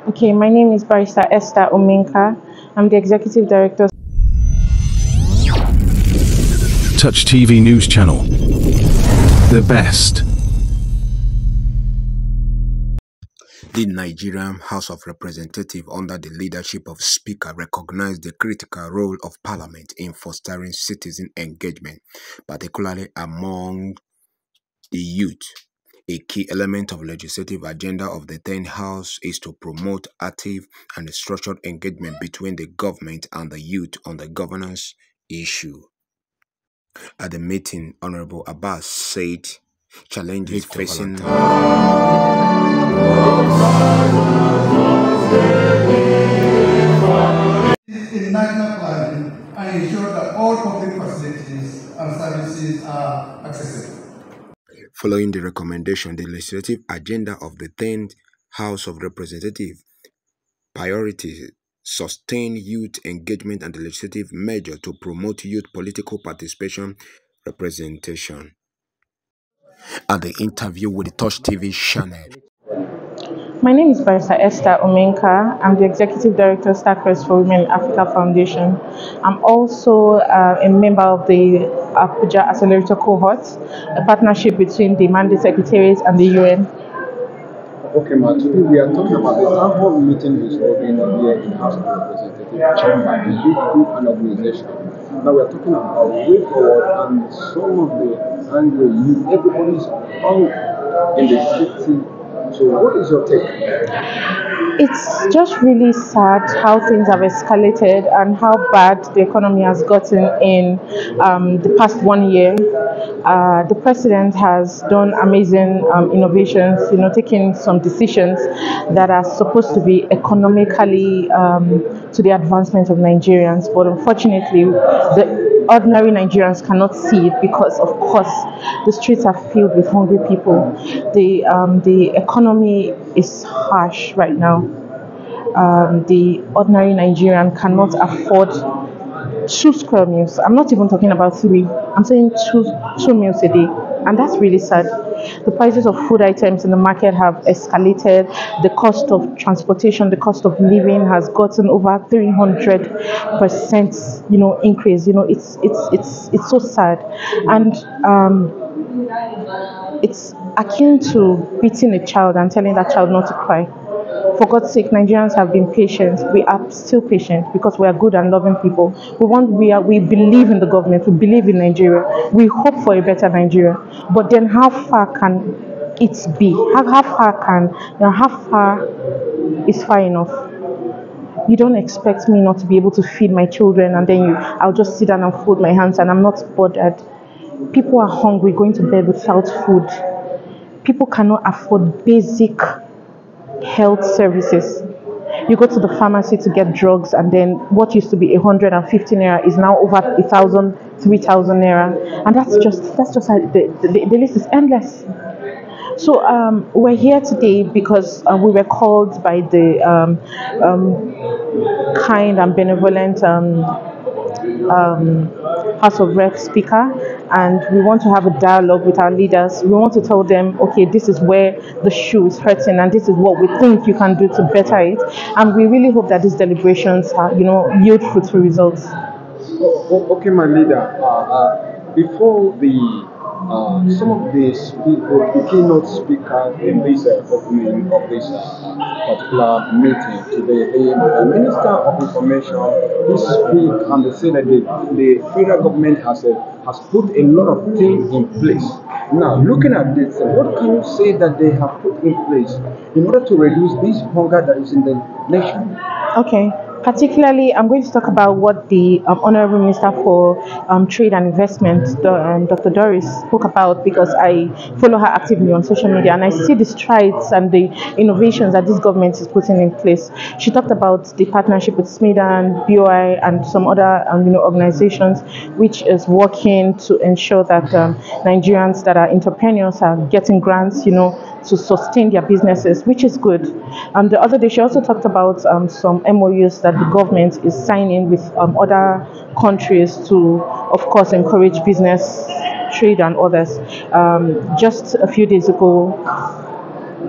Okay, my name is Barrister Esther Omenka. I'm the Executive Director. Touch TV News Channel. The best. The Nigerian House of Representatives, under the leadership of Speaker, recognized the critical role of Parliament in fostering citizen engagement, particularly among the youth. A key element of the legislative agenda of the 10th House is to promote active and structured engagement between the government and the youth on the governance issue. At the meeting, Honorable Abbas said challenges facing This is national planning and ensure that all public facilities and services are accessible. Following the recommendation, the legislative agenda of the 10th House of Representatives priorities sustain youth engagement and the legislative measure to promote youth political participation representation. At the interview with the Touch TV channel, My name is Barrister Esther Omenka. I'm the Executive Director, Starcrest for Women in Africa Foundation. I'm also a member of the Abuja Accelerator Cohort, a partnership between the Mandate Secretariat and the UN. Okay, ma. Today we are talking about the town hall meeting is holding here in House of Representatives Chamber, the youth group and organization. Now we are talking about way forward and some of the angry youth. Everybody is out in the city. So what is your take? It's just really sad how things have escalated and how bad the economy has gotten in the past 1 year. The president has done amazing innovations, taking some decisions that are supposed to be economically to the advancement of Nigerians. But unfortunately, the ordinary Nigerians cannot see it because, of course, the streets are filled with hungry people. The economy is harsh right now. The ordinary Nigerian cannot afford 2 square meals. I'm not even talking about 3. I'm saying two meals a day, and that's really sad. The prices of food items in the market have escalated. The cost of transportation, the cost of living has gotten over 300%. Increase. It's so sad, and it's akin to beating a child and telling that child not to cry. For God's sake, Nigerians have been patient. We are still patient because we are good and loving people. We believe in the government. We believe in Nigeria. We hope for a better Nigeria. But then, how far can it be? How far is far enough? You don't expect me not to be able to feed my children, and then I'll just sit down and fold my hands, and I'm not bothered. People are hungry, going to bed without food. People cannot afford basic health services. You go to the pharmacy to get drugs, and then what used to be 150 naira is now over 1,000, 3,000 naira, and that's just the list is endless. So we're here today because we were called by the kind and benevolent House of Rep Speaker, and we want to have a dialogue with our leaders. We want to tell them, okay, this is where the shoe is hurting, and this is what we think you can do to better it. And we really hope that these deliberations, yield fruitful results. Okay, my leader. Before the some of these people, the keynote speakers in this opening of this particular meeting today, the Minister of Information, he speak and they say that the federal government has put a lot of things in place. Now, looking at this, what can you say that they have put in place in order to reduce this hunger that is in the nation? Okay. Particularly, I'm going to talk about what the Honorable Minister for Trade and Investment, Dr. Doris, spoke about, because I follow her actively on social media and I see the strides and the innovations that this government is putting in place. She talked about the partnership with SMIDA and BOI and some other organizations, which is working to ensure that Nigerians that are entrepreneurs are getting grants, to sustain their businesses, which is good. The other day, she also talked about some MOUs that the government is signing with other countries to, of course, encourage business, trade, and others. Just a few days ago,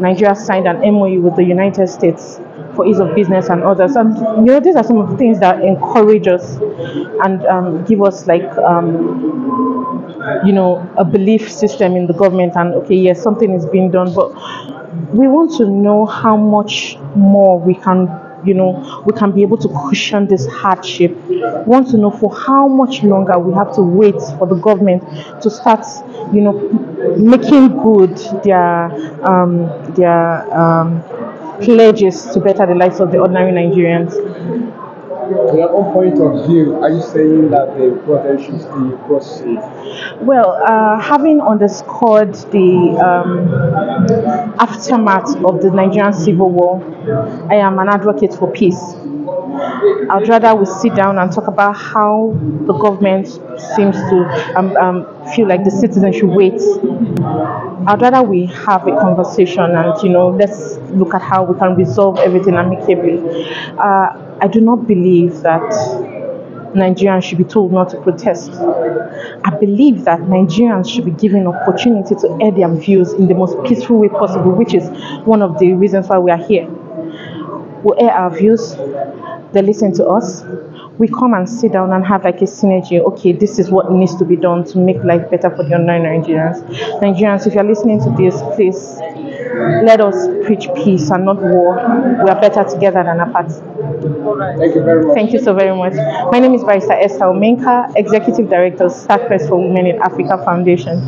Nigeria signed an MOU with the United States for ease of business and others. And these are some of the things that encourage us and give us like a belief system in the government. And okay, yes, something is being done, but we want to know how much more we can be able to cushion this hardship. We want to know for how much longer we have to wait for the government to start making good their pledges to better the lives of the ordinary Nigerians. From your own point of view, are you saying that the protest should still proceed? Well, having underscored the aftermath of the Nigerian Civil War, I am an advocate for peace. I'd rather we sit down and talk about how the government seems to feel like the citizens should wait. I'd rather we have a conversation and let's look at how we can resolve everything amicably. I do not believe that Nigerians should be told not to protest. I believe that Nigerians should be given opportunity to air their views in the most peaceful way possible, which is one of the reasons why we are here. We air our views, they listen to us, we come and sit down and have like a synergy. Okay, this is what needs to be done to make life better for the ordinary Nigerians. Nigerians, if you're listening to this, please let us preach peace and not war. We are better together than apart. Thank you very much. Thank you so very much. My name is Barrister Esther Omenka, Executive Director, Start Press for Women in Africa Foundation.